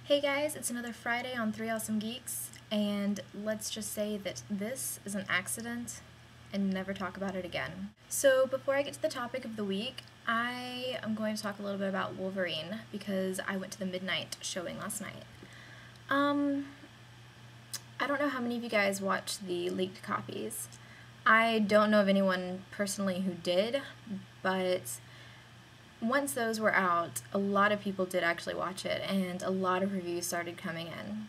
Hey guys, it's another Friday on 3 Awesome Geeks, and let's just say that this is an accident and never talk about it again. So before I get to the topic of the week, I am going to talk a little bit about Wolverine because I went to the midnight showing last night. I don't know how many of you guys watched the leaked copies. I don't know of anyone personally who did, but once those were out, a lot of people did actually watch it, and a lot of reviews started coming in.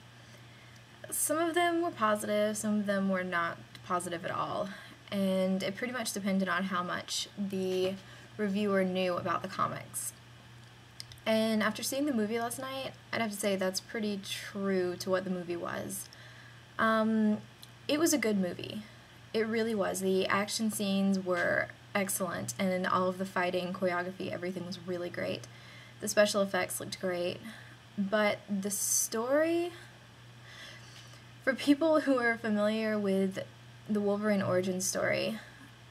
Some of them were positive, some of them were not positive at all, and it pretty much depended on how much the reviewer knew about the comics. And after seeing the movie last night, I'd have to say that's pretty true to what the movie was. It was a good movie. It really was. The action scenes were excellent, and all of the fighting, choreography, everything was really great. The special effects looked great, but the story, for people who are familiar with the Wolverine origin story,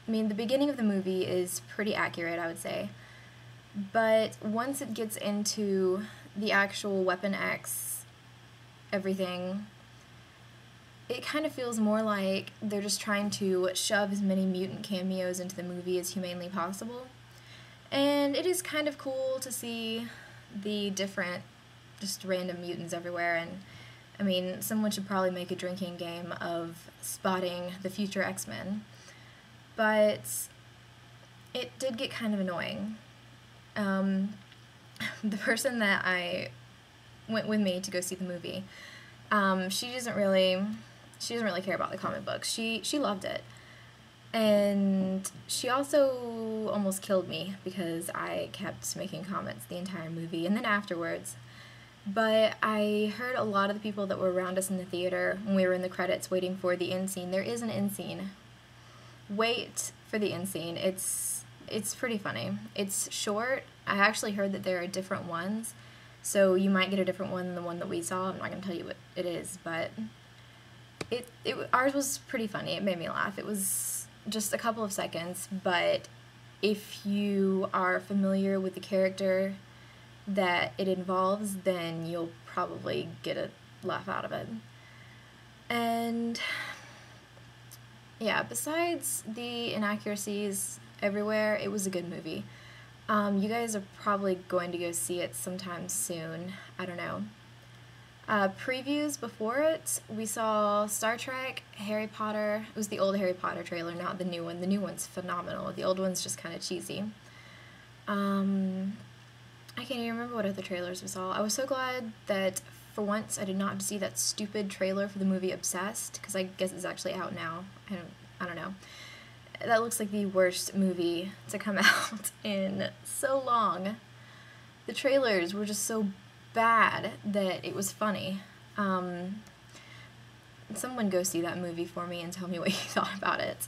I mean, the beginning of the movie is pretty accurate, I would say, but once it gets into the actual Weapon X, everything, it kind of feels more like they're just trying to shove as many mutant cameos into the movie as humanly possible. And it is kind of cool to see the different, just random mutants everywhere. And I mean, someone should probably make a drinking game of spotting the future X-Men. But it did get kind of annoying. The person that I went with me to go see the movie, she doesn't really care about the comic books. She loved it. And she also almost killed me because I kept making comments the entire movie and then afterwards. But I heard a lot of the people that were around us in the theater when we were in the credits waiting for the end scene. There is an end scene. Wait for the end scene. It's pretty funny. It's short. I actually heard that there are different ones, so you might get a different one than the one that we saw. I'm not going to tell you what it is, but ours was pretty funny. It made me laugh. It was just a couple of seconds, but if you are familiar with the character that it involves, then you'll probably get a laugh out of it. And yeah, besides the inaccuracies everywhere, it was a good movie. You guys are probably going to go see it sometime soon. I don't know. Previews before it, we saw Star Trek, Harry Potter. It was the old Harry Potter trailer, not the new one. The new one's phenomenal. The old one's just kind of cheesy. I can't even remember what other trailers we saw. I was so glad that for once I did not have to see that stupid trailer for the movie Obsessed, because I guess it's actually out now. I don't know. That looks like the worst movie to come out in so long. The trailers were just so bad that it was funny. Someone go see that movie for me and tell me what you thought about it.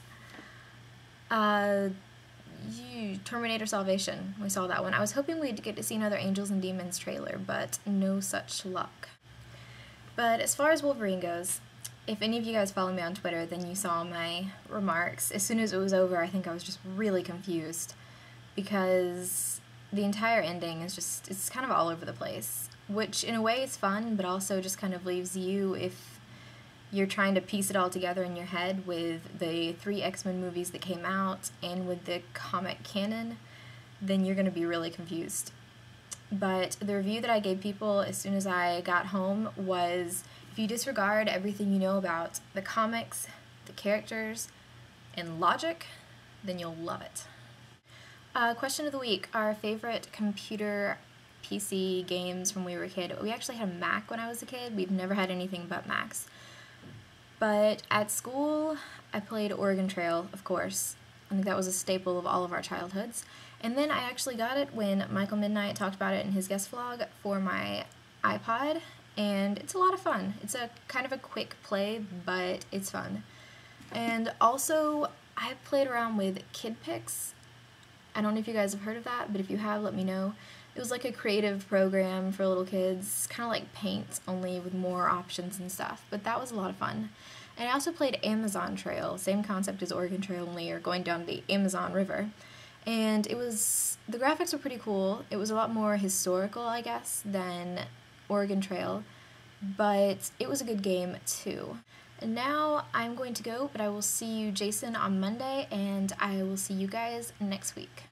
Terminator Salvation, we saw that one. I was hoping we'd get to see another Angels and Demons trailer, but no such luck. But as far as Wolverine goes, if any of you guys follow me on Twitter, then you saw my remarks. As soon as it was over, I think I was just really confused because the entire ending is just, it's kind of all over the place, which in a way is fun, but also just kind of leaves you, if you're trying to piece it all together in your head with the 3 X-Men movies that came out and with the comic canon, then you're going to be really confused. But the review that I gave people as soon as I got home was, if you disregard everything you know about the comics, the characters, and logic, then you'll love it. Question of the week, our favorite computer PC games from when we were a kid. We actually had a Mac when I was a kid. We've never had anything but Macs. But at school, I played Oregon Trail, of course. I think that was a staple of all of our childhoods. And then I actually got it when Michael Midnight talked about it in his guest vlog for my iPod, and it's a lot of fun. It's a kind of a quick play, but it's fun. And also, I played around with KidPix. I don't know if you guys have heard of that, but if you have, let me know. It was like a creative program for little kids, kind of like Paint, only with more options and stuff, but that was a lot of fun. And I also played Amazon Trail, same concept as Oregon Trail, only you're going down the Amazon River. And the graphics were pretty cool. It was a lot more historical, I guess, than Oregon Trail, but it was a good game too. And now I'm going to go, but I will see you, Jason, on Monday, and I will see you guys next week.